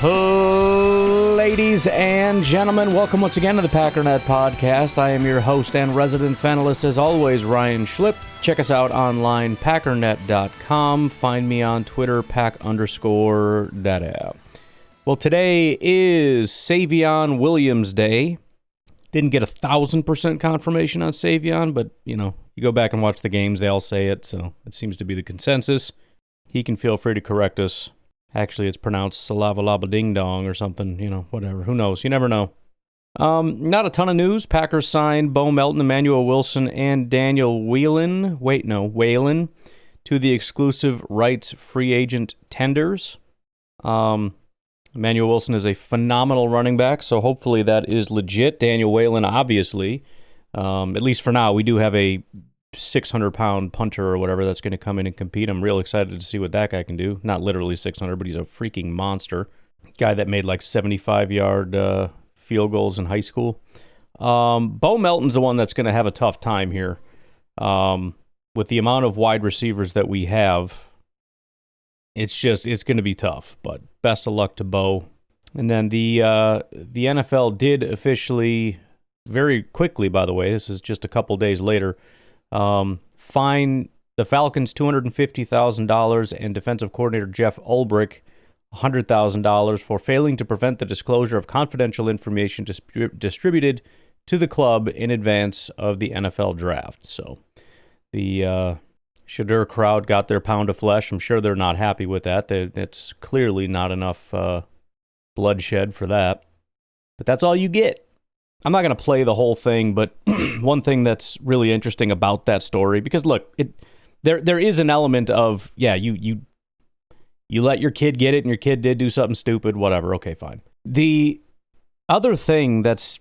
Ladies and gentlemen, welcome once again to the Packernet Podcast. I am your host and resident fanalist, as always, Ryan Schlip. Check us out online, packernet.com. Find me on Twitter, pack_data. Well, today is Savion Williams Day. Didn't get 1,000% confirmation on Savion, but, you go back and watch the games, they all say it, so it seems to be the consensus. He can feel free to correct us. Actually, it's pronounced salava-laba-ding-dong or something, whatever. Who knows? You never know. Not a ton of news. Packers signed Bo Melton, Emmanuel Wilson, and Daniel Whelan. Whelan to the exclusive rights free agent tenders. Emmanuel Wilson is a phenomenal running back, so hopefully that is legit. Daniel Whelan, obviously, at least for now, we do have a 600-pound punter or whatever that's going to come in and compete. I'm real excited to see what that guy can do. Not literally 600, but he's a freaking monster. Guy that made like 75-yard field goals in high school. Bo Melton's the one that's going to have a tough time here. With the amount of wide receivers that we have, it's going to be tough. But best of luck to Bo. And then the NFL did officially, very quickly, by the way, this is just a couple days later, fine the Falcons $250,000 and defensive coordinator Jeff Ulbrich $100,000 for failing to prevent the disclosure of confidential information distributed to the club in advance of the NFL draft. So the Shedeur crowd got their pound of flesh. I'm sure they're not happy with that. It's clearly not enough bloodshed for that. But that's all you get. I'm not going to play the whole thing, but one thing that's really interesting about that story, because look, there is an element of, you let your kid get it and your kid did do something stupid, whatever, okay, fine. The other thing there's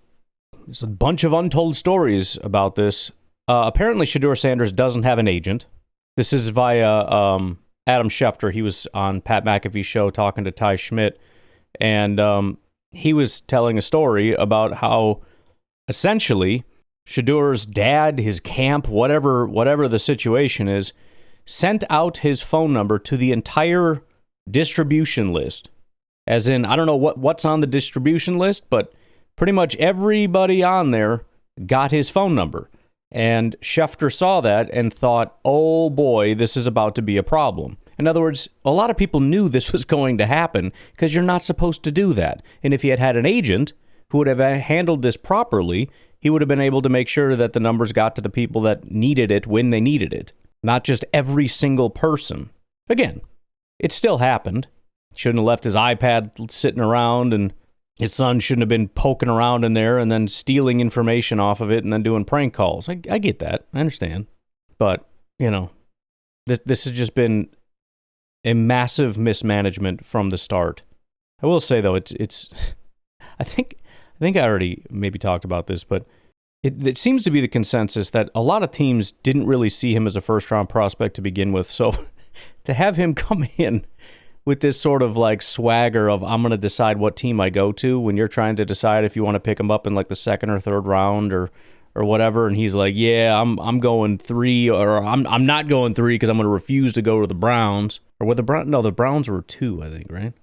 a bunch of untold stories about this. Apparently Shedeur Sanders doesn't have an agent. This is via Adam Schefter. He was on Pat McAfee's show talking to Ty Schmidt, and he was telling a story about how essentially Shedeur's dad, his camp, whatever the situation is, sent out his phone number to the entire distribution list. As in, I don't know what's on the distribution list, but pretty much everybody on there got his phone number. And Schefter saw that and thought, oh boy, this is about to be a problem. In other words, a lot of people knew this was going to happen because you're not supposed to do that. And if he had an agent who would have handled this properly, he would have been able to make sure that the numbers got to the people that needed it when they needed it, not just every single person. Again, it still happened. Shouldn't have left his iPad sitting around, and his son shouldn't have been poking around in there and then stealing information off of it and then doing prank calls. I get that. I understand. But, this has just been a massive mismanagement from the start. I will say, though, it's I think I already maybe talked about this, but it seems to be the consensus that a lot of teams didn't really see him as a first-round prospect to begin with. So to have him come in with this sort of like swagger of, I'm going to decide what team I go to when you're trying to decide if you want to pick him up in like the second or third round or whatever, and he's like, yeah, I'm going 3, or I'm not going 3 because I'm going to refuse to go to the Browns. Or what the Browns were 2, I think, right?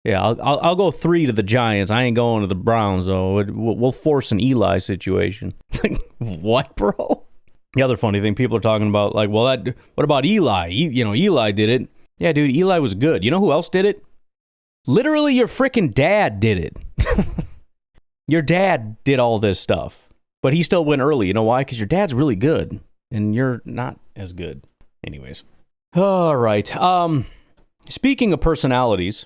Yeah, I'll go 3 to the Giants. I ain't going to the Browns, though. We'll force an Eli situation. What, bro? The other funny thing, people are talking about, like, well, what about Eli? Eli did it. Yeah, dude, Eli was good. You know who else did it? Literally, your freaking dad did it. Your dad did all this stuff. But he still went early. You know why? Because your dad's really good, and you're not as good. Anyways. All right. Speaking of personalities,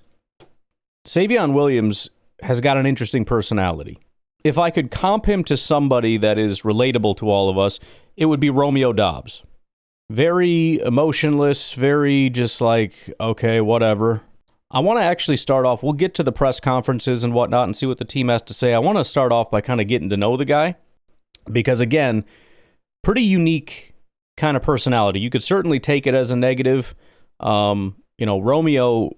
Savion Williams has got an interesting personality. If I could comp him to somebody that is relatable to all of us, it would be Romeo Doubs. Very emotionless, very just like, okay, whatever. I want to actually start off, we'll get to the press conferences and whatnot and see what the team has to say. I want to start off by kind of getting to know the guy because, again, pretty unique kind of personality. You could certainly take it as a negative. Romeo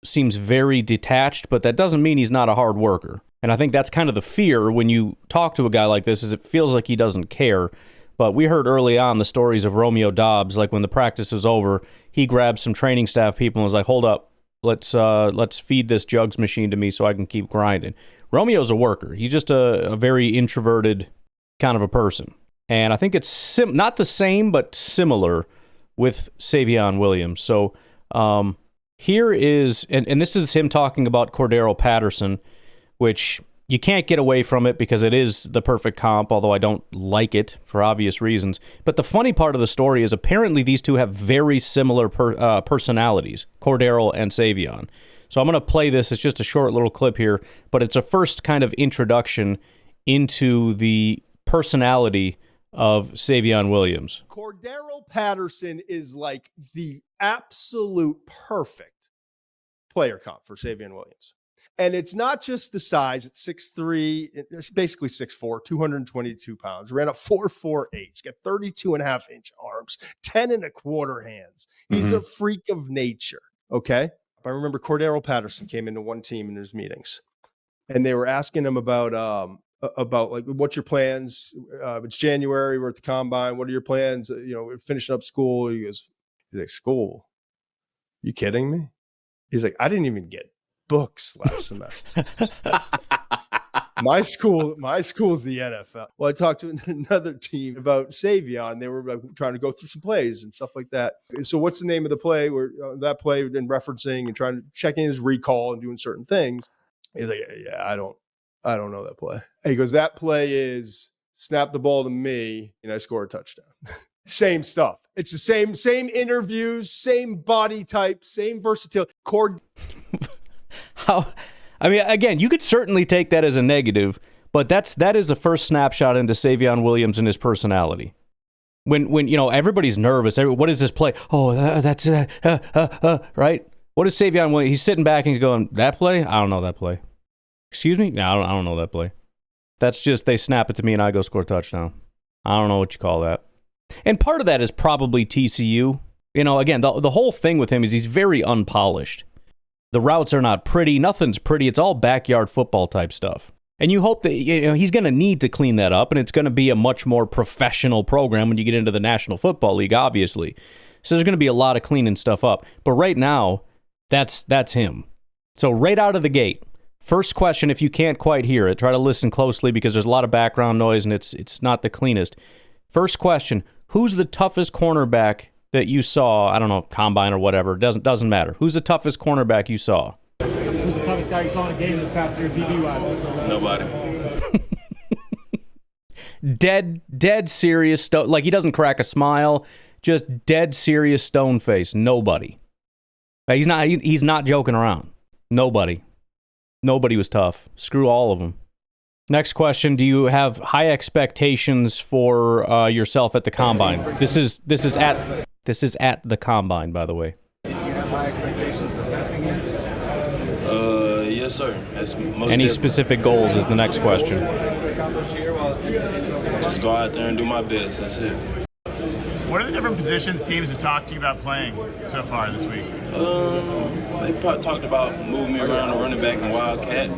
seems very detached, but that doesn't mean he's not a hard worker. And I think that's kind of the fear when you talk to a guy like this, is it feels like he doesn't care. But we heard early on the stories of Romeo Doubs, like when the practice was over, he grabbed some training staff people and was like, hold up, let's feed this jugs machine to me so I can keep grinding. Romeo's a worker. He's just a very introverted kind of a person. And I think it's not the same, but similar with Savion Williams. So here is, and this is him talking about Cordero Patterson, which you can't get away from it because it is the perfect comp, although I don't like it for obvious reasons. But the funny part of the story is apparently these two have very similar personalities, Cordero and Savion. So I'm going to play this. It's just a short little clip here, but it's a first kind of introduction into the personality of Savion Williams. Cordero Patterson is like the absolute perfect player comp for Savion Williams. And it's not just the size. It's 6'3", it's basically 6'4", 222 pounds. Ran a 4.48. He's got 32.5-inch arms, 10 1/4 hands. He's a freak of nature, okay? I remember Cordero Patterson came into one team in his meetings, and they were asking him about like, what's your plans? It's January, we're at the combine. What are your plans? We're finishing up school. He's like, school? You kidding me? He's like, I didn't even get books last semester. My school's the NFL. Well, I talked to another team about Savion. They were like trying to go through some plays and stuff like that. So what's the name of the play? Where that play we've been referencing and trying to checking his recall and doing certain things. He's like, yeah, I don't know that play. He goes, that play is snap the ball to me and I score a touchdown. Same stuff. It's the same interviews, same body type, same versatility. Again, you could certainly take that as a negative, but that is the first snapshot into Savion Williams and his personality. When everybody's nervous, what is this play? Oh, that's right. What is Savion Williams? He's sitting back and he's going, that play? I don't know that play. Excuse me? No, I don't know that play. That's just they snap it to me and I go score a touchdown. I don't know what you call that. And part of that is probably TCU. Again, the whole thing with him is he's very unpolished. The routes are not pretty. Nothing's pretty. It's all backyard football type stuff. And you hope that he's going to need to clean that up, and it's going to be a much more professional program when you get into the National Football League, obviously. So there's going to be a lot of cleaning stuff up. But right now, that's him. So right out of the gate, first question, if you can't quite hear it, try to listen closely because there's a lot of background noise and it's not the cleanest. First question, who's the toughest cornerback that you saw? I don't know, combine or whatever. Doesn't matter. Who's the toughest cornerback you saw? Who's the toughest guy you saw in a game this past year, DB-wise? Nobody. Dead serious. Like he doesn't crack a smile. Just dead serious stone face. Nobody. He's not joking around. Nobody was tough. Screw all of them. Next question: do you have high expectations for yourself at the combine? This is at the combine, by the way. Do you have high expectations for testing here? Yes, sir. Any specific goals is the next question. Just go out there and do my best. That's it. What are the different positions teams have talked to you about playing so far this week? They talked about moving me around the running back and Wildcat,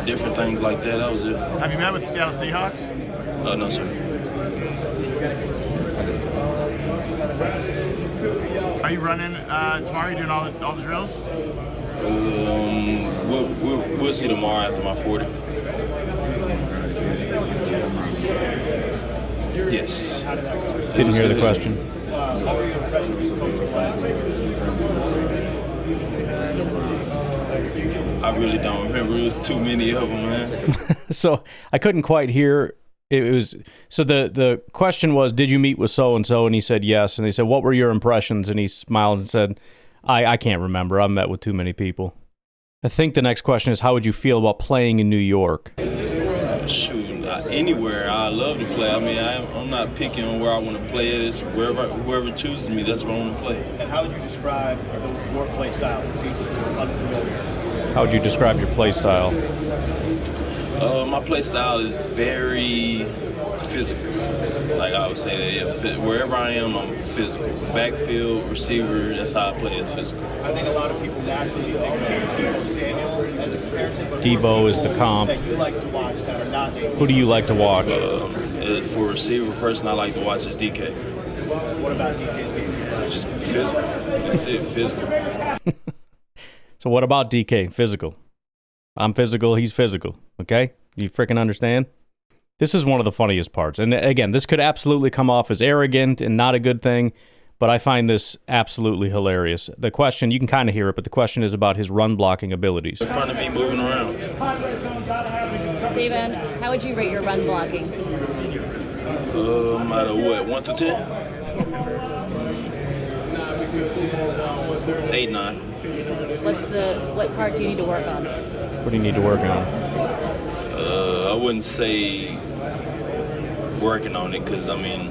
different things like that. That was it. Have you met with the Seattle Seahawks? No, sir. Are you running tomorrow? Are you doing all the drills? We'll see tomorrow after my 40. Yes. Didn't hear the question. I really don't remember. It was too many of them, man. So I couldn't quite hear. It was so the question was, did you meet with so and so? And he said yes. And they said, what were your impressions? And he smiled and said, I can't remember. I've met with too many people. I think the next question is, how would you feel about playing in New York? Shoot, anywhere. I love to play. I mean, I'm not picking on where I want to play. It's whoever chooses me, that's where I want to play. And how would you describe your play style to people who are unfamiliar? How would you describe your play style? My play style is very physical. Like I would say, wherever I am, I'm physical. Backfield, receiver, that's how I play, is physical. I think a lot of people naturally think of Deebo Samuel as a comparison. But Deebo is the comp. That you like to watch that are not. Who do you like to watch? For a receiver person, I like to watch is DK. What about DK's game? Just physical. That's it, physical. So what about DK? Physical. I'm physical. He's physical. Okay? You freaking understand? This is one of the funniest parts. And again, this could absolutely come off as arrogant and not a good thing, but I find this absolutely hilarious. The question, you can kind of hear it, but the question is about his run blocking abilities. In front of me, moving around. Savion, how would you rate your run blocking? Out of what, 1 to 10? 8, 9. What part do you need to work on? What do you need to work on? I wouldn't say working on it, because, I mean,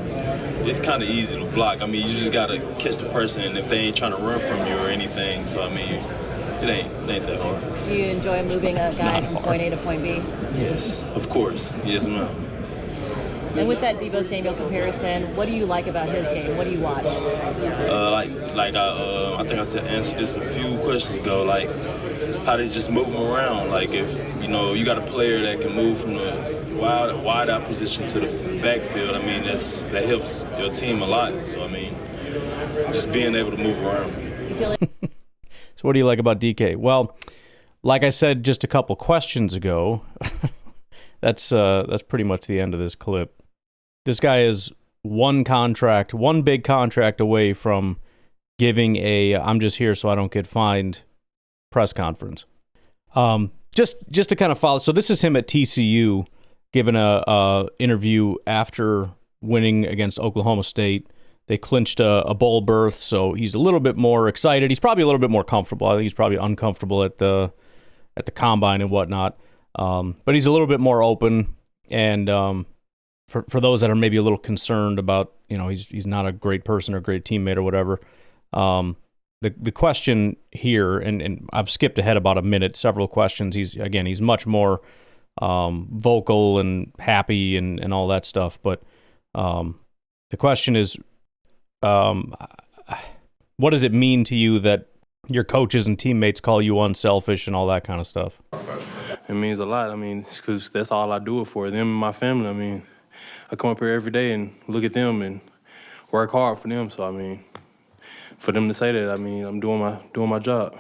it's kind of easy to block. I mean, you just got to catch the person, and if they ain't trying to run from you or anything, so, I mean, it ain't that hard. Do you enjoy moving a guy from point A to point B? Yes, of course. Yes, ma'am. And with that Deebo Samuel comparison, what do you like about his game? What do you watch? I think I answered this a few questions ago, like how they just move him around. Like if, you got a player that can move from the wide out position to the backfield, I mean, that helps your team a lot. So, I mean, just being able to move around. So what do you like about DK? Well, like I said just a couple questions ago, that's pretty much the end of this clip. This guy is one big contract away from giving a "I'm just here so I don't get fined" press conference. Just to kind of follow. So this is him at TCU giving a interview after winning against Oklahoma State. They clinched a bowl berth, so he's a little bit more excited. He's probably a little bit more comfortable. I think he's probably uncomfortable at the combine and whatnot. But he's a little bit more open, and for those that are maybe a little concerned about, he's not a great person or great teammate or whatever. The question here, and I've skipped ahead about a minute, several questions. He's much more vocal and happy and all that stuff. But the question is, what does it mean to you that your coaches and teammates call you unselfish and all that kind of stuff? It means a lot. I mean, because that's all I do it for, them and my family. I mean, I come up here every day and look at them and work hard for them. So, I mean, for them to say that, I mean, I'm doing my job.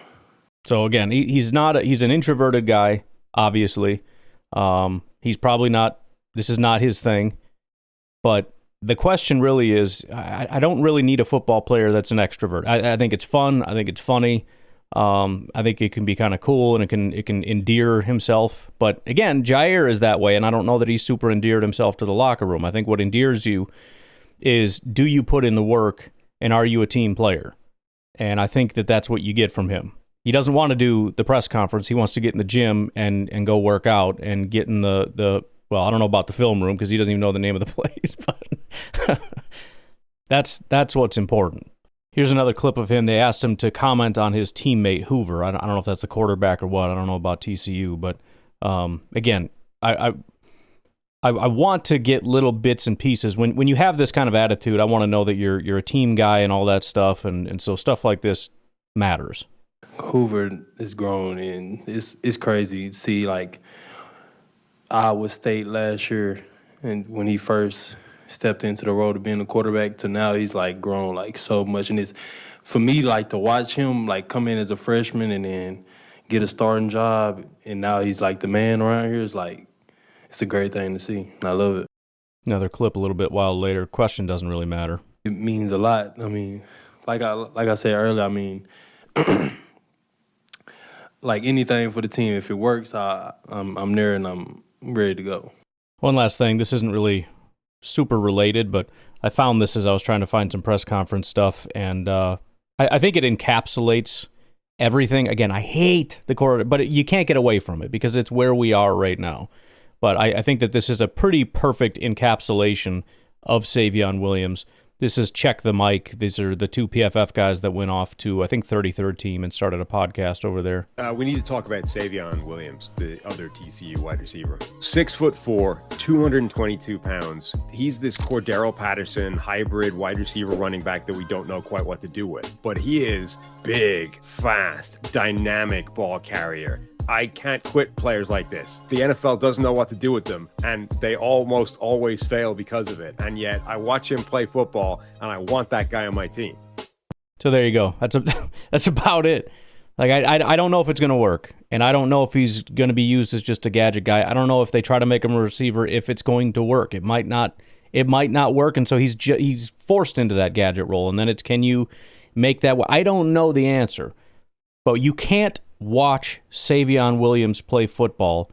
So again, he's an introverted guy, obviously. He's probably not, this is not his thing. But the question really is, I don't really need a football player that's an extrovert. I think it's fun. I think it's funny. I think it can be kind of cool, and it can endear himself. But again, Jair is that way, and I don't know that he's super endeared himself to the locker room. I think what endears you is, do you put in the work, and are you a team player? And I think that's what you get from him. He doesn't want to do the press conference. He wants to get in the gym and go work out and get in the well, I don't know about the film room because he doesn't even know the name of the place, but that's what's important. Here's another clip of him. They asked him to comment on his teammate Hoover. I don't know if that's the quarterback or what. I don't know about TCU, but again, I want to get little bits and pieces. When you have this kind of attitude, I want to know that you're a team guy and all that stuff, and so stuff like this matters. Hoover is grown, and it's crazy to see, like, Iowa State last year, and when he first stepped into the role of being a quarterback to now, he's like grown like so much. And it's, for me, like, to watch him like come in as a freshman and then get a starting job, and now he's like the man around here, is like, it's a great thing to see. I love it. Another clip a little bit while later. Question doesn't really matter. It means a lot. I mean, like I said earlier, I mean, like anything for the team, if it works, I'm there and I'm ready to go. One last thing. This isn't really super related, but I found this as I was trying to find some press conference stuff, and I think it encapsulates everything. Again, I hate the quarterback, but you can't get away from it because it's where we are right now. But I think that this is a pretty perfect encapsulation of Savion Williams. This is Check the Mic. These are the two PFF guys that went off to, I think, 33rd team and started a podcast over there. We need to talk about Savion Williams, the other TCU wide receiver. 6'4", 222 pounds. He's this Cordero Patterson hybrid wide receiver running back that we don't know quite what to do with. But he is big, fast, dynamic ball carrier. I can't quit players like this. The NFL doesn't know what to do with them, and they almost always fail because of it. And yet I watch him play football, and I want that guy on my team. So there you go. That's about it. Like, I don't know if it's going to work, and I don't know if he's going to be used as just a gadget guy. I don't know if they try to make him a receiver, if it's going to work. It might not work, and so he's forced into that gadget role, and then it's, can you make that? I don't know the answer, but you can't watch Savion Williams play football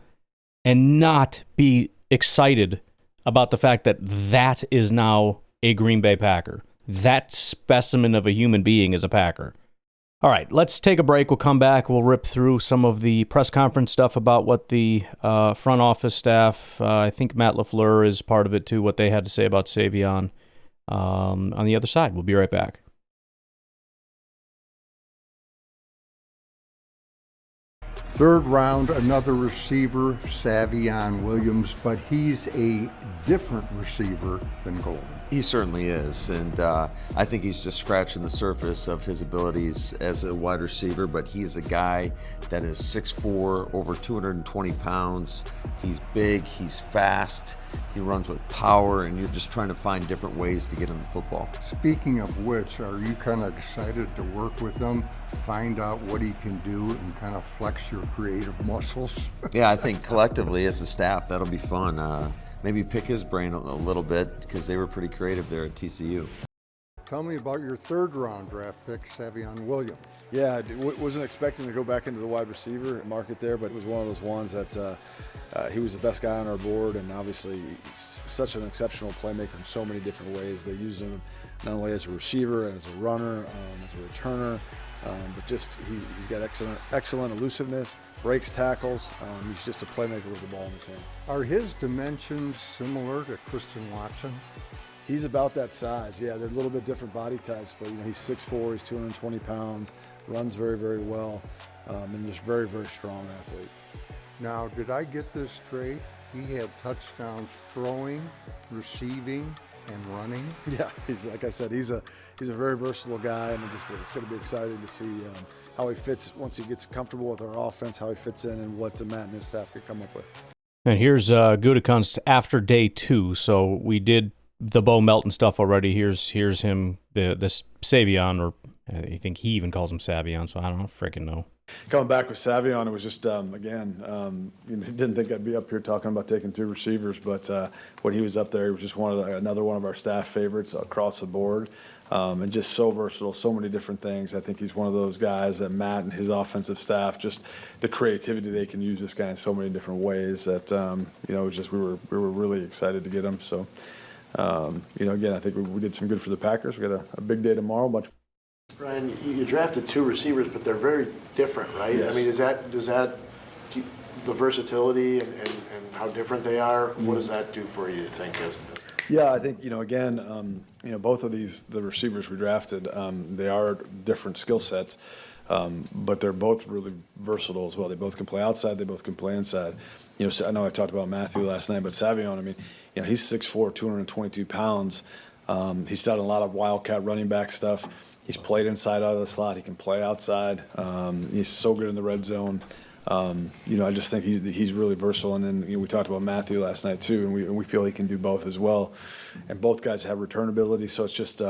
and not be excited about the fact that that is now a Green Bay Packer. That specimen of a human being is a Packer. All right, let's take a break. We'll come back. We'll rip through some of the press conference stuff about what the front office staff, I think Matt LaFleur is part of it too, what they had to say about Savion on the other side. We'll be right back. Third round, another receiver, Savion Williams, but he's a different receiver than Golden. He certainly is, and I think he's just scratching the surface of his abilities as a wide receiver, but he is a guy that is 6'4", over 220 pounds. He's big, he's fast, he runs with power, and you're just trying to find different ways to get him the football. Speaking of which, are you kind of excited to work with him, find out what he can do, and kind of flex your creative muscles? Yeah, I think collectively as a staff, that'll be fun. Maybe pick his brain a little bit because they were pretty creative there at TCU. Tell me about your third round draft pick, Savion Williams. Yeah, I wasn't expecting to go back into the wide receiver market there, but it was one of those ones that he was the best guy on our board, and obviously he's such an exceptional playmaker in so many different ways. They used him not only as a receiver and as a runner, as a returner, but just he's got excellent elusiveness, breaks tackles. He's just a playmaker with the ball in his hands. Are his dimensions similar to Christian Watson? He's about that size. Yeah, they're a little bit different body types, but he's 6'4", he's 220 pounds, runs very, very well, and just very, very strong athlete. Now, did I get this straight? He had touchdowns throwing, receiving, and running. Yeah, he's like I said, he's a very versatile guy, and it's going to be exciting to see how he fits once he gets comfortable with our offense, how he fits in, and what Matt and his staff could come up with. And here's Gutekunst after day 2. So we did the Bo Melton stuff already. Here's him, the Savion, or I think he even calls him Savion, so I don't freaking know. Coming back with Savion, it was just, didn't think I'd be up here talking about taking 2 receivers, but when he was up there, he was just another one of our staff favorites across the board, and just so versatile, so many different things. I think he's one of those guys that Matt and his offensive staff, just the creativity they can use this guy in so many different ways that, it was just we were really excited to get him. So, again, I think we did some good for the Packers. We got a big day tomorrow, but. Brian, you drafted 2 receivers, but they're very different, right? Yes. I mean, does that the versatility and how different they are? What does that do for you? Think? Yeah, I think both of the receivers we drafted, they are different skill sets, but they're both really versatile as well. They both can play outside. They both can play inside. I know I talked about Matthew last night, but Savion, he's 6'4", 222 pounds. He's done a lot of wildcat running back stuff. He's played inside out of the slot. He can play outside. He's so good in the red zone. I just think he's really versatile. And then we talked about Matthew last night too, and we feel he can do both as well. And both guys have return ability, so it's just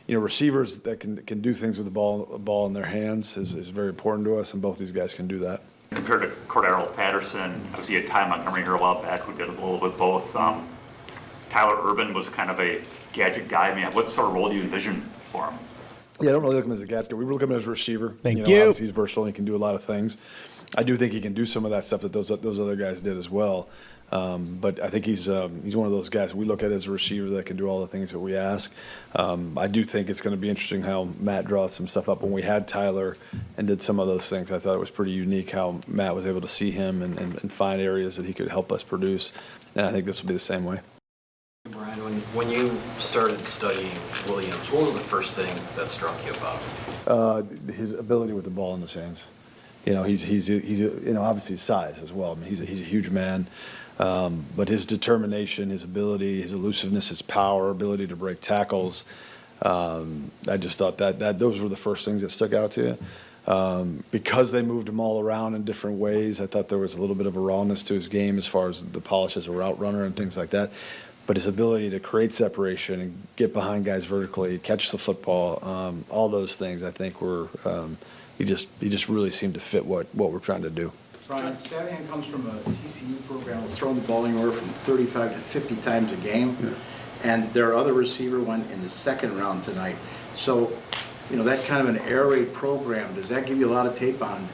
receivers that can do things with the ball in their hands is very important to us, and both these guys can do that. Compared to Cordero Patterson, obviously you had Ty Montgomery here a while back who did a little bit both. Tyler Urban was kind of a gadget guy. What sort of role do you envision for him? Yeah, I don't really look at him as a gadget. We look at him as a receiver. Thank you. Obviously he's versatile and he can do a lot of things. I do think he can do some of that stuff that those other guys did as well. But I think he's one of those guys we look at as a receiver that can do all the things that we ask. I do think it's going to be interesting how Matt draws some stuff up. When we had Tyler and did some of those things, I thought it was pretty unique how Matt was able to see him and find areas that he could help us produce. And I think this will be the same way. Brian, when you started studying Williams, what was the first thing that struck you about him? His ability with the ball in his hands. He's obviously his size as well. He's a huge man, but his determination, his ability, his elusiveness, his power, ability to break tackles. I just thought that those were the first things that stuck out to you. Because they moved him all around in different ways, I thought there was a little bit of a rawness to his game as far as the polish as a route runner and things like that. But his ability to create separation and get behind guys vertically, catch the football, all those things I think were he just really seemed to fit what we're trying to do. Brian, Savion comes from a TCU program that's throwing the ball anywhere from 35 to 50 times a game. Yeah. And their other receiver went in the second round tonight. So, that kind of an air raid program, does that give you a lot of tape on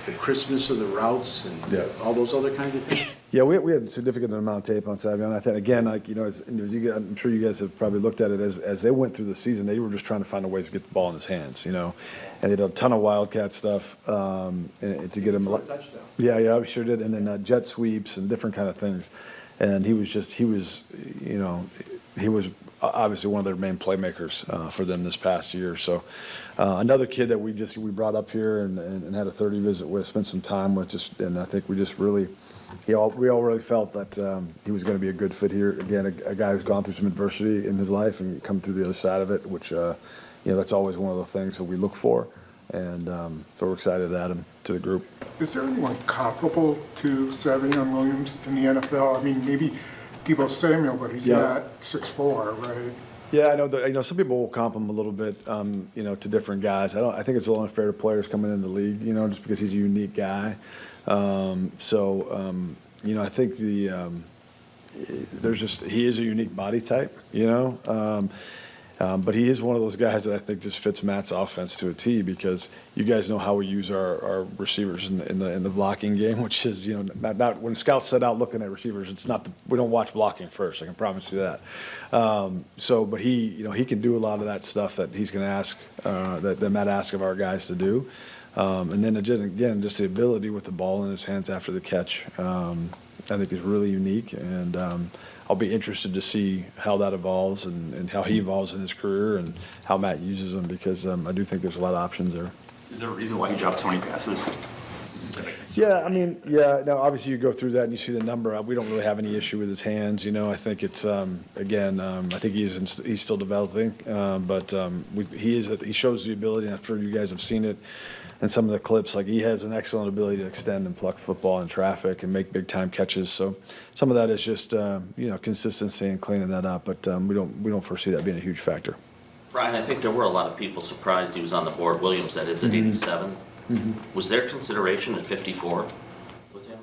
the crispness of the routes and all those other kinds of things? Yeah, we had a significant amount of tape on Savion. I think, again, I'm sure you guys have probably looked at it as they went through the season, they were just trying to find a way to get the ball in his hands, and they did a ton of Wildcat stuff and to get him a touchdown. Yeah, we sure did. And then jet sweeps and different kind of things. And he was obviously one of their main playmakers for them this past year. So another kid that we brought up here and had a 30 visit with, spent some time with, and I think we all really felt that he was going to be a good fit here. Again, a guy who's gone through some adversity in his life and come through the other side of it, which that's always one of the things that we look for. And so we're excited to add him to the group. Is there anyone comparable to Savion Williams in the NFL? I mean, maybe Deebo Samuel, but he's not 6'4", right? Yeah, I know that. Some people will comp him a little bit, to different guys. I think it's a little unfair to players coming in the league, just because he's a unique guy. I think he is a unique body type, but he is one of those guys that I think just fits Matt's offense to a T, because you guys know how we use our receivers in the blocking game, which is not when scouts set out looking at receivers, it's not we don't watch blocking first. I can promise you that. But he can do a lot of that stuff that he's going to ask that Matt asks of our guys to do, and then again just the ability with the ball in his hands after the catch. I think is really unique, and I'll be interested to see how that evolves and how he evolves in his career and how Matt uses him, because I do think there's a lot of options there. Is there a reason why he dropped so many passes? Yeah, no, obviously you go through that and you see the number. We don't really have any issue with his hands. I think it's, I think he's still developing, but he shows the ability, and I'm sure you guys have seen it in some of the clips. Like, he has an excellent ability to extend and pluck football in traffic and make big-time catches. So some of that is just, consistency and cleaning that up, but we don't foresee that being a huge factor. Brian, I think there were a lot of people surprised he was on the board. Williams, that is, at 87. Mm-hmm. Was there consideration at 54 with him?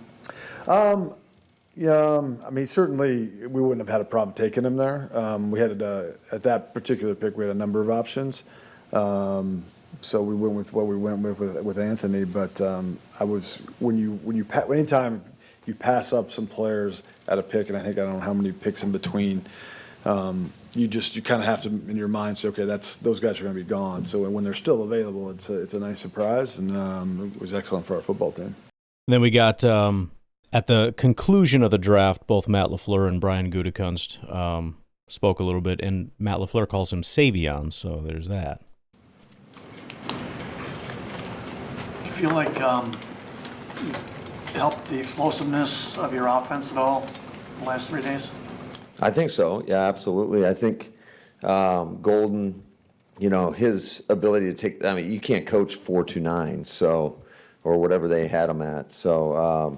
Certainly we wouldn't have had a problem taking him there. We had at that particular pick, we had a number of options. So we went with what we went with Anthony. But anytime you pass up some players at a pick, and I don't know how many picks in between, you kind of have to, in your mind, say, okay, those guys are going to be gone. So when they're still available, it's a nice surprise, and it was excellent for our football team. And then we got at the conclusion of the draft, both Matt LaFleur and Brian Gutekunst spoke a little bit, and Matt LaFleur calls him Savion. So there's that. Do you feel like it helped the explosiveness of your offense at all in the last 3 days? I think so. Yeah, absolutely. I think Golden, his ability to take, you can't coach 4.29, so, or whatever they had him at. So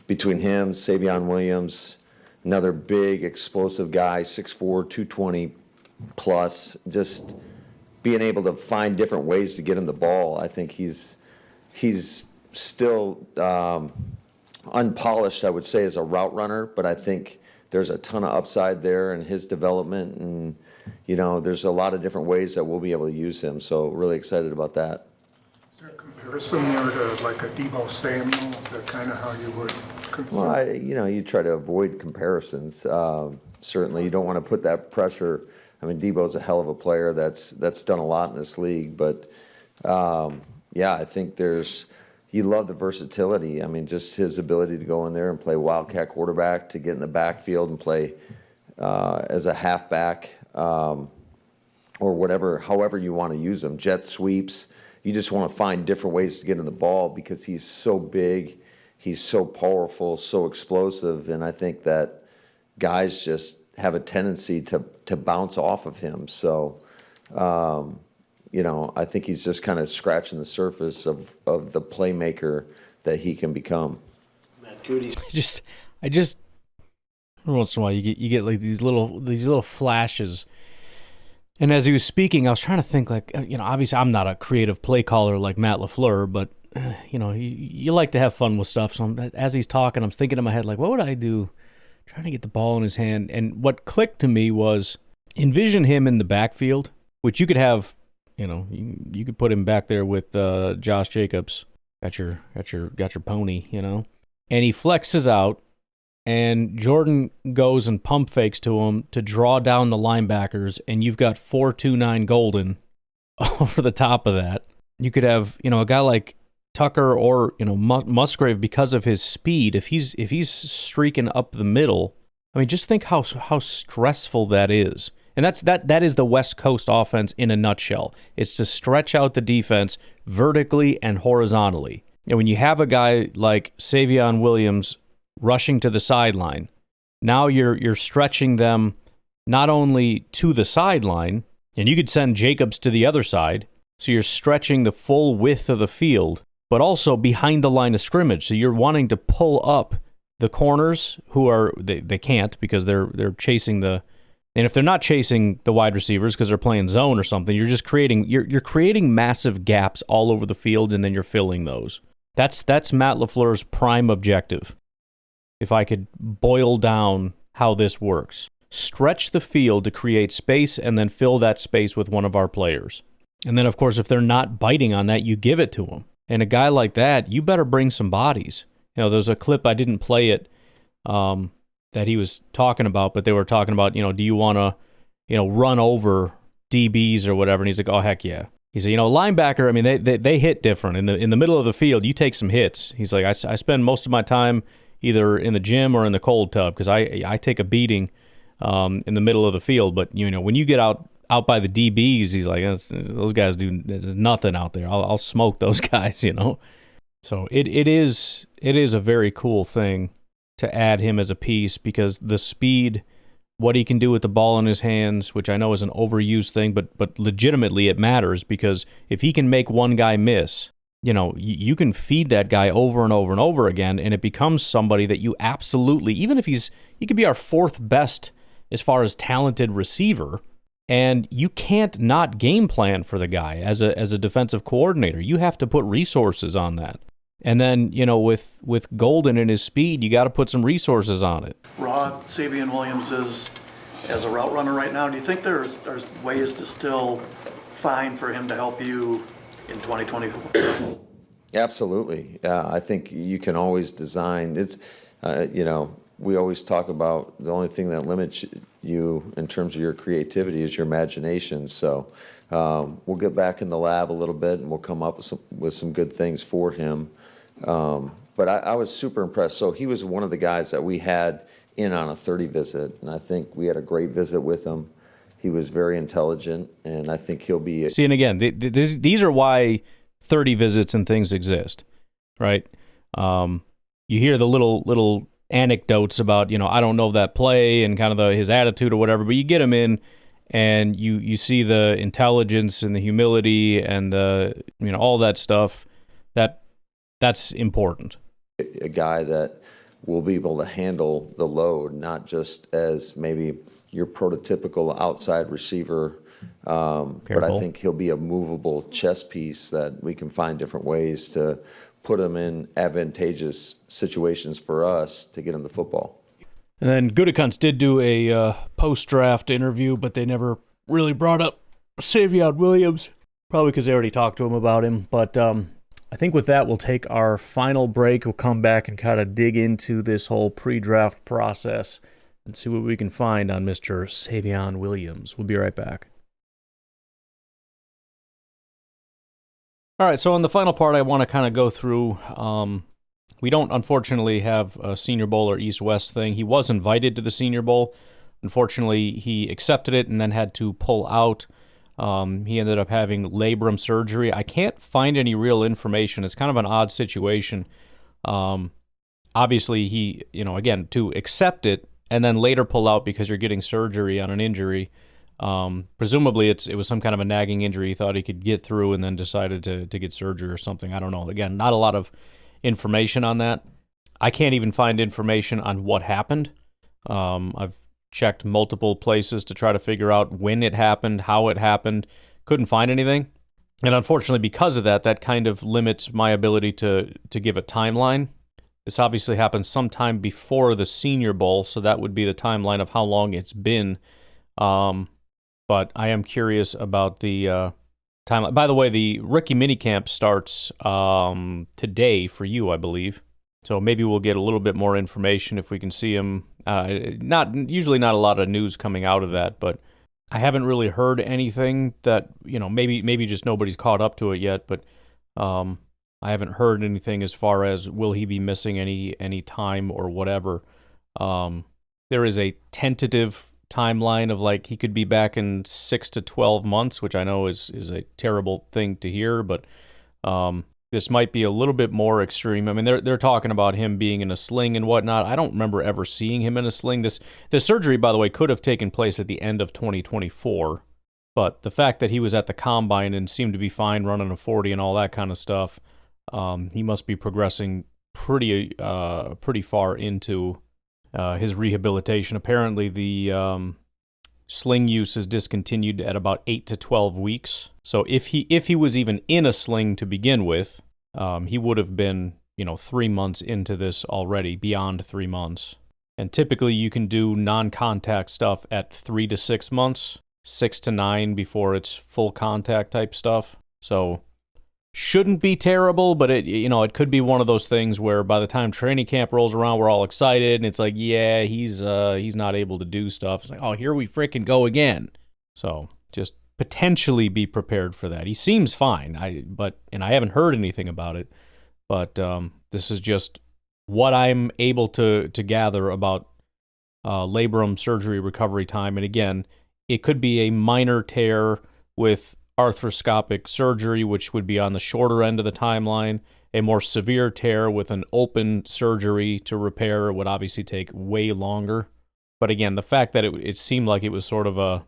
between him, Savion Williams, another big explosive guy, 6'4", 220 plus, just being able to find different ways to get him the ball. I think he's still unpolished, I would say, as a route runner, but I think there's a ton of upside there in his development, and there's a lot of different ways that we'll be able to use him. So really excited about that. Is there a comparison there to like a Deebo Samuel? Is that kind of how you would consider? Well, you try to avoid comparisons. Certainly, you don't want to put that pressure. Deebo's a hell of a player that's done a lot in this league, but I think you love the versatility. Just his ability to go in there and play Wildcat quarterback, to get in the backfield and play as a halfback, or however you want to use him. Jet sweeps. You just want to find different ways to get in the ball, because he's so big, he's so powerful, so explosive, and I think that guys just have a tendency to bounce off of him. So, I think he's just kind of scratching the surface of the playmaker that he can become. Matt Goody. I just every once in a while you get like these little flashes And as he was speaking, I was trying to think, like, obviously I'm not a creative play caller like Matt LaFleur, but, you like to have fun with stuff. So as he's talking, I'm thinking in my head, like, what would I do trying to get the ball in his hand? And what clicked to me was envision him in the backfield, which you could have, you could put him back there with Josh Jacobs. Got your pony, and he flexes out, and Jordan goes and pump fakes to him to draw down the linebackers, and you've got 4.29 Golden over the top of that. You could have, a guy like Tucker or, Musgrave, because of his speed. If he's streaking up the middle, I mean, just think how stressful that is. And that is the West Coast offense in a nutshell. It's to stretch out the defense vertically and horizontally. And when you have a guy like Savion Williams rushing to the sideline, now you're stretching them not only to the sideline, and you could send Jacobs to the other side, so you're stretching the full width of the field, but also behind the line of scrimmage. So you're wanting to pull up the corners who are they can't because they're chasing the. And if they're not chasing the wide receivers because they're playing zone or something, you're just creating massive gaps all over the field, and then you're filling those. That's Matt LaFleur's prime objective. If I could boil down how this works, stretch the field to create space and then fill that space with one of our players. And then, of course, if they're not biting on that, you give it to them. And a guy like that, you better bring some bodies. There's a clip, I didn't play it, that he was talking about, but they were talking about, do you want to, run over DBs or whatever? And he's like, oh, heck yeah. He said, linebacker, I mean, they hit different. In the middle of the field, you take some hits. He's like, I spend most of my time either in the gym or in the cold tub because I take a beating in the middle of the field. But, when you get out by the DBs, he's like, those guys there's nothing out there. I'll smoke those guys, So it is a very cool thing to add him as a piece because the speed, what he can do with the ball in his hands, which I know is an overused thing, but legitimately it matters because if he can make one guy miss, you can feed that guy over and over and over again, and it becomes somebody that you absolutely, even if he could be our fourth best as far as talented receiver, and you can't not game plan for the guy as a defensive coordinator. You have to put resources on that. And then, with Golden and his speed, you got to put some resources on it. Raw, Savion Williams is as a route runner right now. Do you think there's ways to still find for him to help you in 2024? Absolutely. I think you can always design. It's, we always talk about the only thing that limits you in terms of your creativity is your imagination. So we'll get back in the lab a little bit and we'll come up with some good things for him. But I was super impressed. So he was one of the guys that we had in on a 30 visit, and I think we had a great visit with him. He was very intelligent, and I think he'll be... See, and again, these are why 30 visits and things exist, right? You hear the little anecdotes about, I don't know that play and kind of his attitude or whatever, but you get him in, and you see the intelligence and the humility and the all that stuff. That's important. A guy that will be able to handle the load, not just as maybe your prototypical outside receiver, but I think he'll be a movable chess piece that we can find different ways to put him in advantageous situations for us to get him the football. And then Gutekunst did do a post-draft interview, but they never really brought up Savion Williams, probably because they already talked to him about him. But I think with that, we'll take our final break. We'll come back and kind of dig into this whole pre-draft process and see what we can find on Mr. Savion Williams. We'll be right back. All right, so in the final part, I want to kind of go through. We don't, unfortunately, have a Senior Bowl or East-West thing. He was invited to the Senior Bowl. Unfortunately, he accepted it and then had to pull out. He ended up having labrum surgery. I can't find any real information. It's kind of an odd situation. Obviously, he, again, to accept it and then later pull out because you're getting surgery on an injury. Presumably, it was some kind of a nagging injury. He thought he could get through and then decided to get surgery or something. I don't know. Again, not a lot of information on that. I can't even find information on what happened. I've checked multiple places to try to figure out when it happened, how it happened. Couldn't find anything. And unfortunately, because of that, that kind of limits my ability to give a timeline. This obviously happened sometime before the Senior Bowl, so that would be the timeline of how long it's been. But I am curious about the timeline. By the way, the rookie minicamp starts today for you, I believe. So maybe we'll get a little bit more information if we can see him. Usually not a lot of news coming out of that, but I haven't really heard anything that, maybe just nobody's caught up to it yet, but I haven't heard anything as far as will he be missing any time or whatever. There is a tentative timeline of like he could be back in 6 to 12 months, which I know is a terrible thing to hear, but this might be a little bit more extreme. I mean, they're talking about him being in a sling and whatnot. I don't remember ever seeing him in a sling. This surgery, by the way, could have taken place at the end of 2024, but the fact that he was at the combine and seemed to be fine running a 40 and all that kind of stuff, he must be progressing pretty far into his rehabilitation. Apparently, the sling use is discontinued at about 8 to 12 weeks. So if he was even in a sling to begin with, he would have been 3 months into this already, beyond 3 months. And typically you can do non-contact stuff at 3 to 6 months, 6 to 9 before it's full contact type stuff. So shouldn't be terrible, but it could be one of those things where by the time training camp rolls around, we're all excited, and it's like, yeah, he's not able to do stuff. It's like, oh, here we freaking go again. So just potentially be prepared for that. He seems fine, I haven't heard anything about it, but this is just what I'm able to gather about labrum surgery recovery time. And again, it could be a minor tear with arthroscopic surgery, which would be on the shorter end of the timeline. A more severe tear with an open surgery to repair would obviously take way longer. But again, the fact that it seemed like it was sort of a,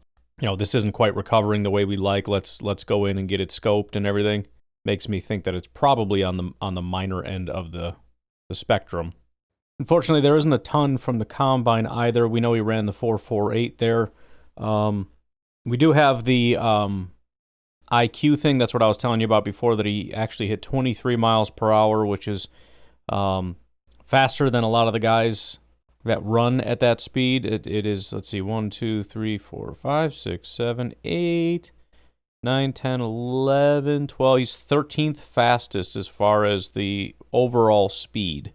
this isn't quite recovering the way we like, let's go in and get it scoped and everything, makes me think that it's probably on the minor end of the spectrum. Unfortunately, there isn't a ton from the combine either. We know he ran the 4.48 there. We do have the IQ thing. That's what I was telling you about before, that he actually hit 23 miles per hour, which is faster than a lot of the guys that run at that speed. It is, let's see, 1, 2, 3, 4, 5, 6, 7, 8, 9, 10, 11, 12. He's 13th fastest as far as the overall speed.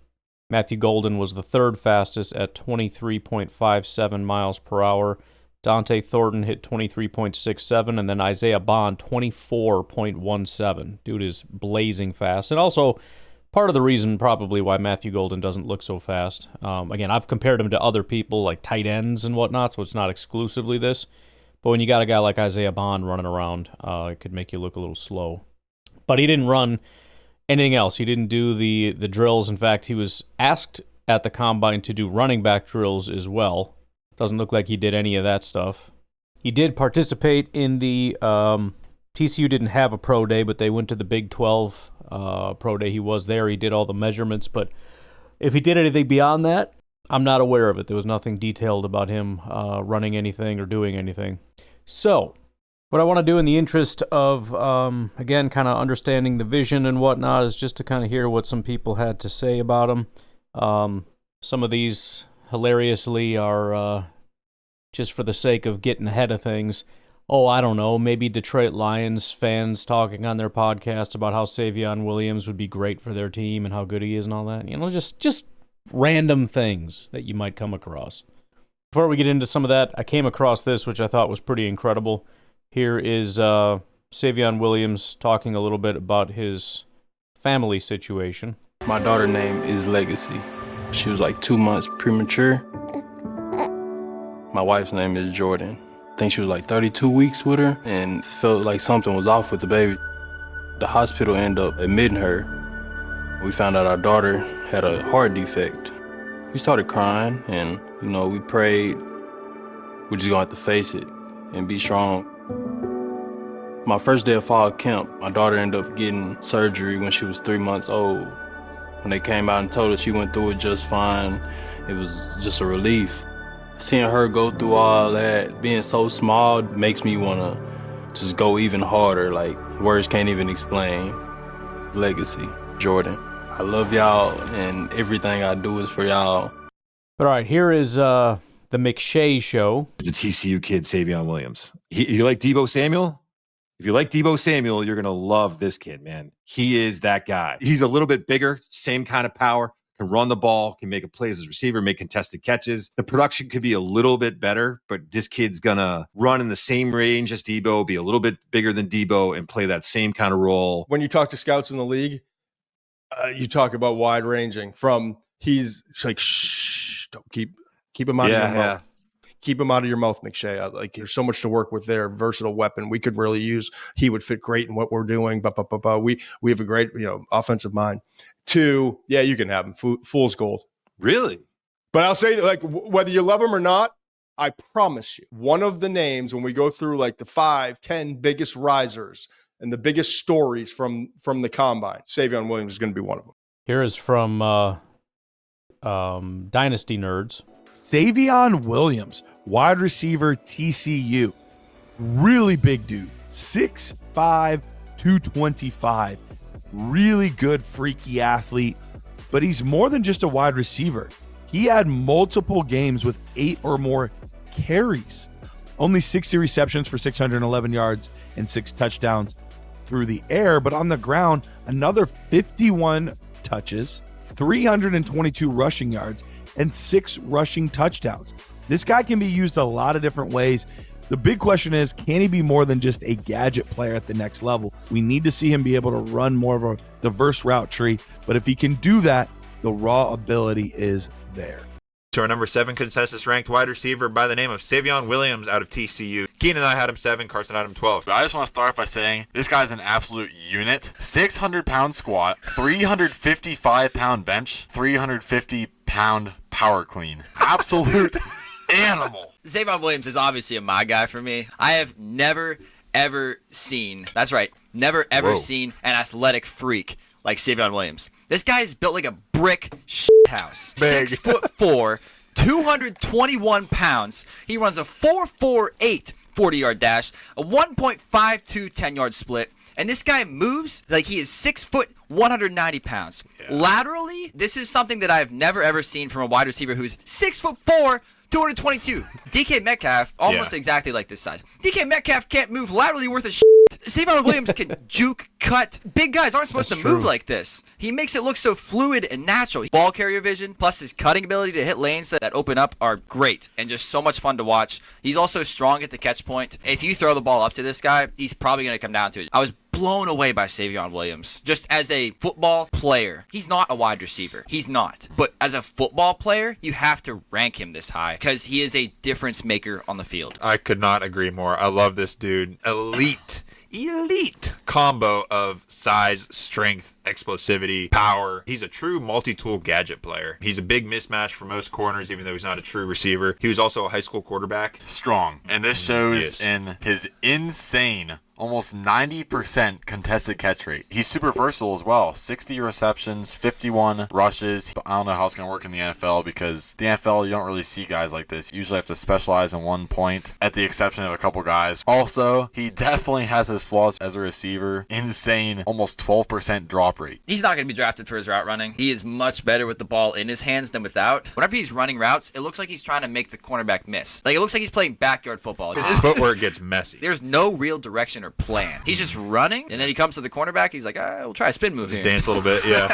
Matthew Golden was the third fastest at 23.57 miles per hour. Dante Thornton hit 23.67, and then Isaiah Bond 24.17. Dude is blazing fast. And also, part of the reason probably why Matthew Golden doesn't look so fast. Again, I've compared him to other people like tight ends and whatnot, so it's not exclusively this. But when you got a guy like Isaiah Bond running around, it could make you look a little slow. But he didn't run anything else. He didn't do the drills. In fact, he was asked at the combine to do running back drills as well. Doesn't look like he did any of that stuff. He did participate in the TCU didn't have a pro day, but they went to the Big 12 pro day. He was there. He did all the measurements. But if he did anything beyond that, I'm not aware of it. There was nothing detailed about him running anything or doing anything. So what I want to do in the interest of, again, kind of understanding the vision and whatnot is just to kind of hear what some people had to say about him. Some of these hilariously are just for the sake of getting ahead of things. Oh, I don't know, maybe Detroit Lions fans talking on their podcast about how Savion Williams would be great for their team and how good he is and all that. Just random things that you might come across. Before we get into some of that, I came across this, which I thought was pretty incredible. Here is Savion Williams talking a little bit about his family situation. My daughter's name is Legacy. She was like 2 months premature. My wife's name is Jordan. I think she was like 32 weeks with her and felt like something was off with the baby. The hospital ended up admitting her. We found out our daughter had a heart defect. We started crying and, we prayed. We're just gonna have to face it and be strong. My first day of fall camp, my daughter ended up getting surgery when she was 3 months old. When they came out and told her she went through it just fine, it was just a relief. Seeing her go through all that, being so small, makes me want to just go even harder. Like, words can't even explain. Legacy, Jordan. I love y'all, and everything I do is for y'all. All right, here is the McShay Show. The TCU kid, Savion Williams. You like Deebo Samuel? If you like Deebo Samuel, you're going to love this kid, man. He is that guy. He's a little bit bigger, same kind of power, can run the ball, can make a play as a receiver, make contested catches. The production could be a little bit better, but this kid's going to run in the same range as Deebo, be a little bit bigger than Deebo, and play that same kind of role. When you talk to scouts in the league, you talk about wide ranging from he's like, shh, don't keep him out of your mouth. Keep him out of your mouth, McShay. Like, there's so much to work with there. Versatile weapon. We could really use. He would fit great in what we're doing. We have a great, offensive mind. 2, yeah, you can have him. Fool's gold. Really? But I'll say, like, whether you love him or not, I promise you, one of the names when we go through like the 5, 10 biggest risers and the biggest stories from the combine, Savion Williams is going to be one of them. Here is from Dynasty Nerds. Savion Williams, wide receiver, TCU. Really big dude. 6'5", 225. Really good, freaky athlete. But he's more than just a wide receiver. He had multiple games with 8 or more carries. Only 60 receptions for 611 yards and 6 touchdowns through the air. But on the ground, another 51 touches, 322 rushing yards, and 6 rushing touchdowns. This guy can be used a lot of different ways. The big question is, can he be more than just a gadget player at the next level? We need to see him be able to run more of a diverse route tree. But if he can do that, the raw ability is there. To our number 7 consensus-ranked wide receiver by the name of Savion Williams out of TCU. Keenan and I had him 7, Carson had him 12. But I just want to start by saying this guy's an absolute unit. 600-pound squat, 355-pound bench, 350-pound power clean. Absolute animal. Savion Williams is obviously a my guy for me. I have never, ever seen, that's right, never, ever seen an athletic freak like Savion Williams. This guy is built like a brick house. 6'4", 221 pounds. He runs a 4.48 40-yard dash, a 1.52 10-yard split. And this guy moves like he is 6 foot, 190 pounds. Yeah. Laterally, this is something that I've never, ever seen from a wide receiver who's 6'4", 222. DK Metcalf, almost exactly like this size. DK Metcalf can't move laterally worth a shit. Savion Williams can juke, cut. Big guys aren't supposed to move like this. He makes it look so fluid and natural. Ball carrier vision, plus his cutting ability to hit lanes that open up are great and just so much fun to watch. He's also strong at the catch point. If you throw the ball up to this guy, he's probably going to come down to it. I was blown away by Savion Williams. Just as a football player, he's not a wide receiver. He's not. But as a football player, you have to rank him this high because he is a difference maker on the field. I could not agree more. I love this dude. Elite combo of size, strength, explosivity, power. He's a true multi-tool gadget player. He's a big mismatch for most corners, even though he's not a true receiver. He was also a high school quarterback. Strong. And this shows in his insane almost 90% contested catch rate. He's super versatile as well. 60 receptions, 51 rushes. I don't know how it's going to work in the NFL because the NFL, you don't really see guys like this. You usually have to specialize in one point, at the exception of a couple guys. Also, he definitely has his flaws as a receiver. Insane, almost 12% drop rate. He's not going to be drafted for his route running. He is much better with the ball in his hands than without. Whenever he's running routes, it looks like he's trying to make the cornerback miss. Like, it looks like he's playing backyard football. His footwork gets messy. There's no real direction or plan. He's just running, and then he comes to the cornerback. He's like, we'll try a spin move here. Dance a little bit, yeah.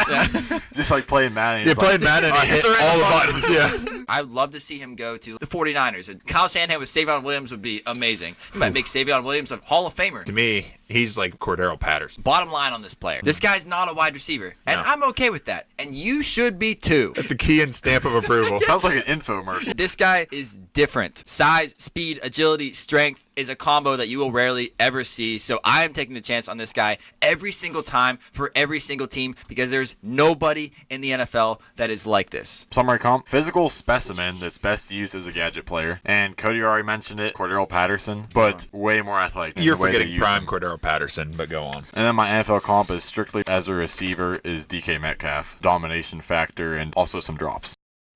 Just like playing Madden. Yeah, playing Madden and hit all the buttons, yeah. I'd love to see him go to the 49ers, and Kyle Shanahan with Savion Williams would be amazing. He might make Savion Williams a Hall of Famer. To me, he's like Cordero Patterson. Bottom line on this player, this guy's not a wide receiver, and I'm okay with that, and you should be too. That's the key and stamp of approval. Sounds like an infomercial. This guy is different. Size, speed, agility, strength is a combo that you will rarely ever see, so I am taking the chance on this guy every single time for every single team because there's nobody in the NFL that is like this. Summary comp, physical specimen that's best used as a gadget player, and Cody already mentioned it, Cordero Patterson, but way more athletic. You're forgetting prime Cordero Patterson, but go on. And then my NFL comp is strictly as a receiver is DK Metcalf. Domination factor and also some drops.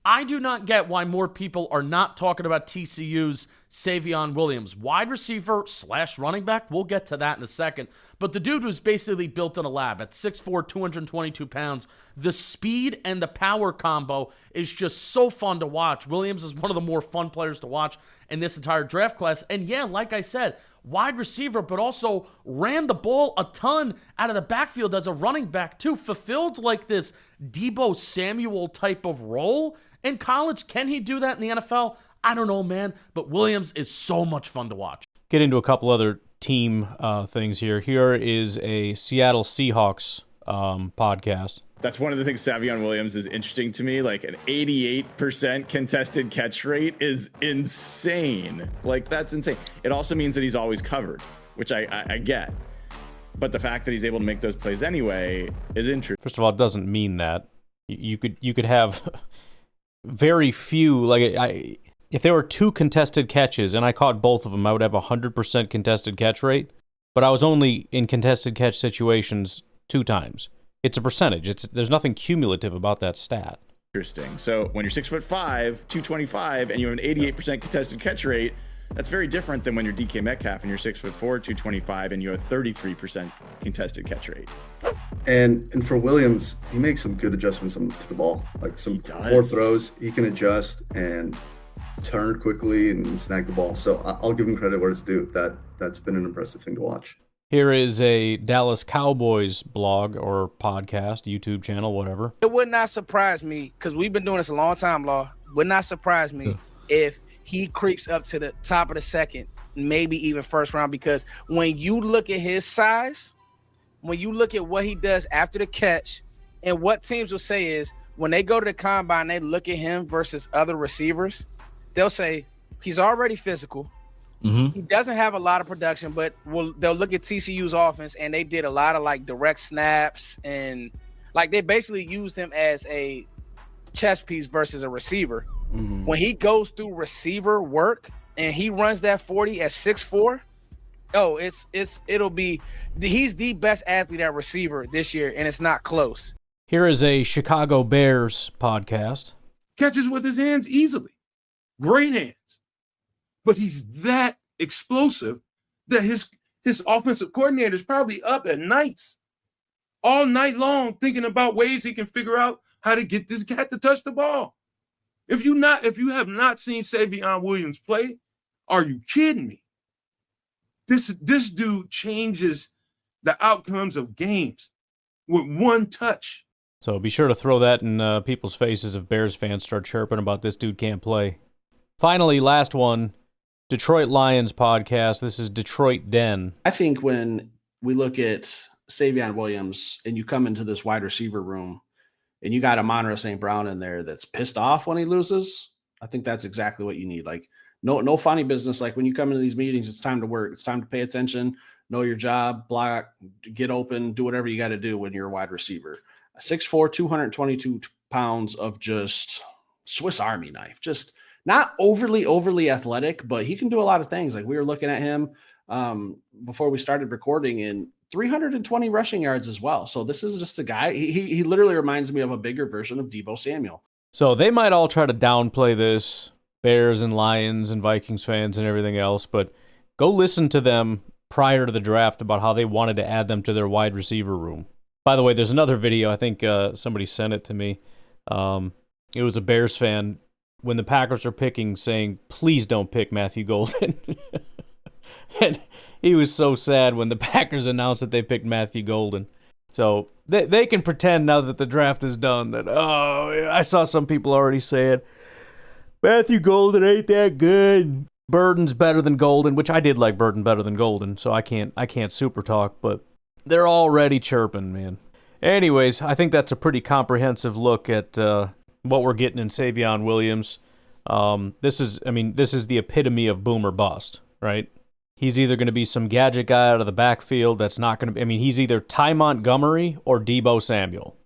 I do not get why more people are not talking about TCU's Savion Williams. Wide receiver / running back. We'll get to that in a second. But the dude was basically built in a lab at 6'4", 222 pounds. The speed and the power combo is just so fun to watch. Williams is one of the more fun players to watch in this entire draft class. And yeah, like I said, wide receiver, but also ran the ball a ton out of the backfield as a running back too. Fulfilled like this Deebo Samuel type of role in college. Can he do that in the NFL? I don't know, man. But Williams is so much fun to watch. Get into a couple other team things here. Here is a Seattle Seahawks podcast. That's one of the things Savion Williams is interesting to me. Like an 88% contested catch rate is insane. Like that's insane. It also means that he's always covered, which I get. But the fact that he's able to make those plays anyway is interesting. First of all, it doesn't mean that. You could have very few, like if there were 2 contested catches and I caught both of them, I would have 100% contested catch rate. But I was only in contested catch situations 2 times. It's a percentage. There's nothing cumulative about that stat. Interesting. So when you're 6'5", 225, and you have an 88% contested catch rate, that's very different than when you're DK Metcalf and you're 6'4", 225, and you have 33% contested catch rate. And for Williams, he makes some good adjustments to the ball. Like some core throws, he can adjust and turn quickly and snag the ball. So I'll give him credit where it's due. That's been an impressive thing to watch. Here is a Dallas Cowboys blog or podcast, YouTube channel, whatever. It would not surprise me, because we've been doing this a long time, Law. Would not surprise me if he creeps up to the top of the second, maybe even first round, because when you look at his size, when you look at what he does after the catch, and what teams will say is when they go to the combine, they look at him versus other receivers, they'll say he's already physical. Mm-hmm. He doesn't have a lot of production, but they'll look at TCU's offense, and they did a lot of like direct snaps, and like they basically used him as a chess piece versus a receiver. Mm-hmm. When he goes through receiver work and he runs that 40 at 6'4", he's the best athlete at receiver this year, and it's not close. Here is a Chicago Bears podcast. Catches with his hands easily. Great hands. But he's that explosive that his offensive coordinator is probably up at nights, all night long, thinking about ways he can figure out how to get this cat to touch the ball. If you have not seen Savion Williams play, are you kidding me? This dude changes the outcomes of games with one touch. So be sure to throw that in people's faces if Bears fans start chirping about this dude can't play. Finally, last one. Detroit Lions podcast. This is Detroit Den. I think when we look at Savion Williams and you come into this wide receiver room and you got Amon-Ra St. Brown in there that's pissed off when he loses, I think that's exactly what you need. Like no funny business. Like when you come into these meetings, it's time to work. It's time to pay attention, know your job, block, get open, do whatever you got to do when you're a wide receiver. 6'4", 222 pounds of just Swiss Army knife. Just not overly athletic, but he can do a lot of things. Like we were looking at him before we started recording, and 320 rushing yards as well. So this is just a guy. He literally reminds me of a bigger version of Deebo Samuel. So they might all try to downplay this, Bears and Lions and Vikings fans and everything else, but go listen to them prior to the draft about how they wanted to add them to their wide receiver room. By the way, there's another video. I think somebody sent it to me. It was a Bears fan when the Packers are picking, saying, please don't pick Matthew Golden. And he was so sad when the Packers announced that they picked Matthew Golden. So they can pretend now that the draft is done that, I saw some people already say it. Matthew Golden ain't that good. Burden's better than Golden, which I did like Burden better than Golden, so I can't super talk, but they're already chirping, man. Anyways, I think that's a pretty comprehensive look at what we're getting in Savion Williams. This is the epitome of boom or bust, right? He's either going to be some gadget guy out of the backfield that's not going to be, he's either Ty Montgomery or Deebo Samuel.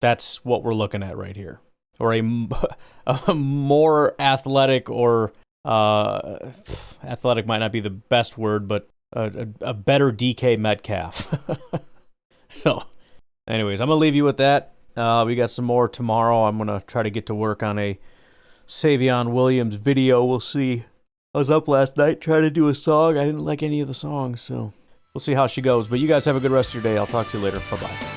That's what we're looking at right here. Or a more athletic, or athletic might not be the best word, but a better DK Metcalf. So, anyways, I'm going to leave you with that. We got some more tomorrow. I'm going to try to get to work on a Savion Williams video. We'll see. I was up last night trying to do a song. I didn't like any of the songs, so we'll see how she goes. But you guys have a good rest of your day. I'll talk to you later. Bye-bye.